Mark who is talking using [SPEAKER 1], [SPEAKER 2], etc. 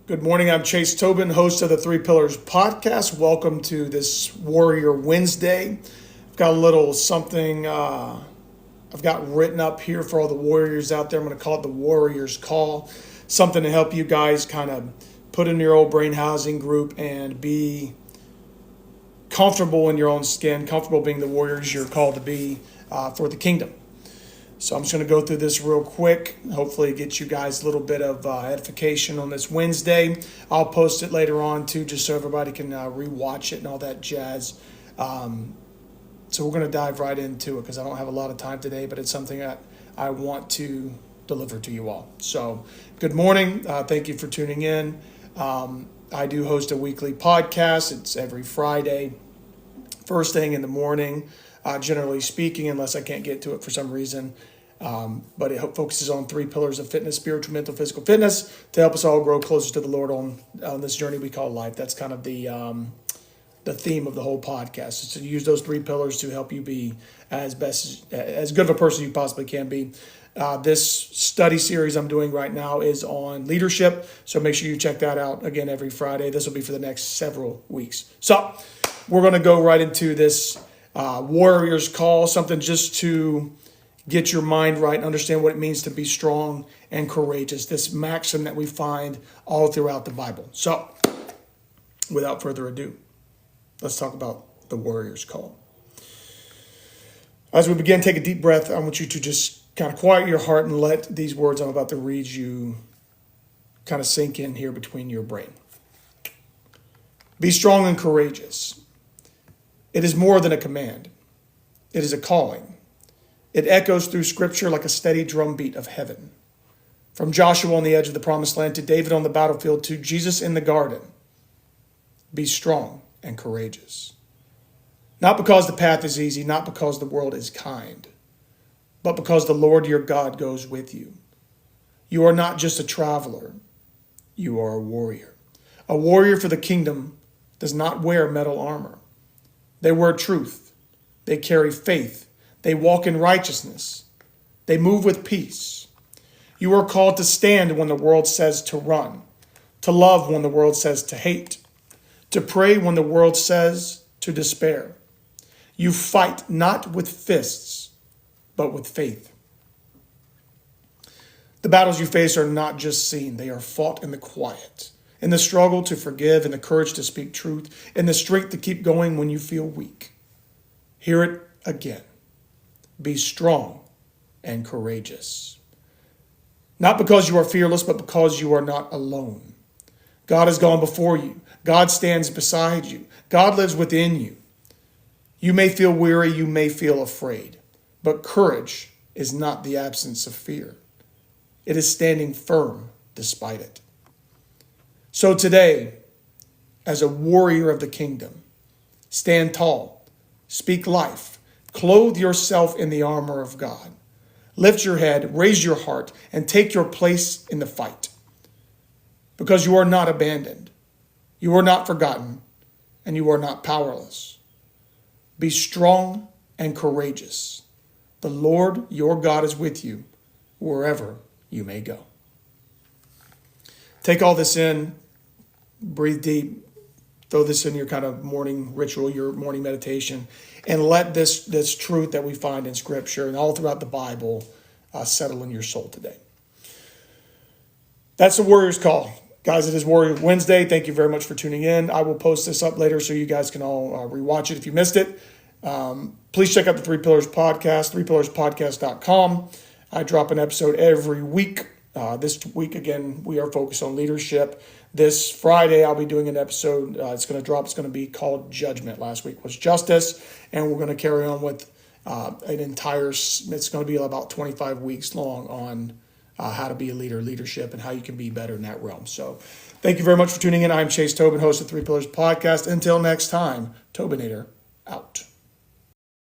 [SPEAKER 1] Good morning. I'm Chase Tobin, host of the Three Pillars podcast. Welcome to this Warrior Wednesday. I've got a little something I've got written up here for all the warriors out there. I'm going to call it the Warrior's Call. Something to help you guys kind of put in your old brain housing group and be comfortable in your own skin, comfortable being the warriors you're called to be for the kingdom. So I'm just going to go through this real quick. Hopefully get you guys a little bit of edification on this Wednesday. I'll post it later on too, just so everybody can rewatch it and all that jazz. So we're going to dive right into it because I don't have a lot of time today, but it's something that I want to deliver to you all. So good morning. Thank you for tuning in. I do host a weekly podcast. It's every Friday, first thing in the morning. Generally speaking, unless I can't get to it for some reason. But it focuses on 3 pillars of fitness: spiritual, mental, physical fitness, to help us all grow closer to the Lord on this journey we call life. That's kind of the theme of the whole podcast, is to use those 3 pillars to help you be as good of a person you possibly can be. This study series I'm doing right now is on leadership, so make sure you check that out again every Friday. This will be for the next several weeks. So we're going to go right into this Warrior's Call, something just to get your mind right and understand what it means to be strong and courageous, this maxim that we find all throughout the Bible. So without further ado, let's talk about the Warrior's Call. As we begin, take a deep breath. I want you to just kind of quiet your heart and let these words I'm about to read you kind of sink in here between your brain. Be strong and courageous. It is more than a command. It is a calling. It echoes through Scripture like a steady drumbeat of heaven. From Joshua on the edge of the promised land to David on the battlefield to Jesus in the garden. Be strong and courageous. Not because the path is easy, not because the world is kind, but because the Lord your God goes with you. You are not just a traveler. You are a warrior. A warrior for the kingdom does not wear metal armor. They wear truth. They carry faith. They walk in righteousness. They move with peace. You are called to stand when the world says to run, to love when the world says to hate, to pray when the world says to despair. You fight not with fists, but with faith. The battles you face are not just seen. They are fought in the quiet, in the struggle to forgive, in the courage to speak truth, in the strength to keep going when you feel weak. Hear it again. Be strong and courageous. Not because you are fearless, but because you are not alone. God has gone before you. God stands beside you. God lives within you. You may feel weary, you may feel afraid, but courage is not the absence of fear. It is standing firm despite it. So today, as a warrior of the kingdom, stand tall, speak life, clothe yourself in the armor of God. Lift your head, raise your heart, and take your place in the fight. Because you are not abandoned, you are not forgotten, and you are not powerless. Be strong and courageous. The Lord your God is with you wherever you may go. Take all this in. Breathe deep, throw this in your kind of morning ritual, your morning meditation, and let this truth that we find in Scripture and all throughout the Bible settle in your soul today. That's the Warrior's Call. Guys, it is Warrior Wednesday. Thank you very much for tuning in. I will post this up later so you guys can all rewatch it if you missed it. Please check out the 3 Pillars Podcast, 3pillarspodcast.com. I drop an episode every week. This week, again, we are focused on leadership. This Friday, I'll be doing an episode. It's going to drop. It's going to be called Judgment. Last week was Justice. And we're going to carry on with it's going to be about 25 weeks long on how to be a leader, leadership, and how you can be better in that realm. So thank you very much for tuning in. I'm Chase Tobin, host of 3 Pillars Podcast. Until next time, Tobinator out.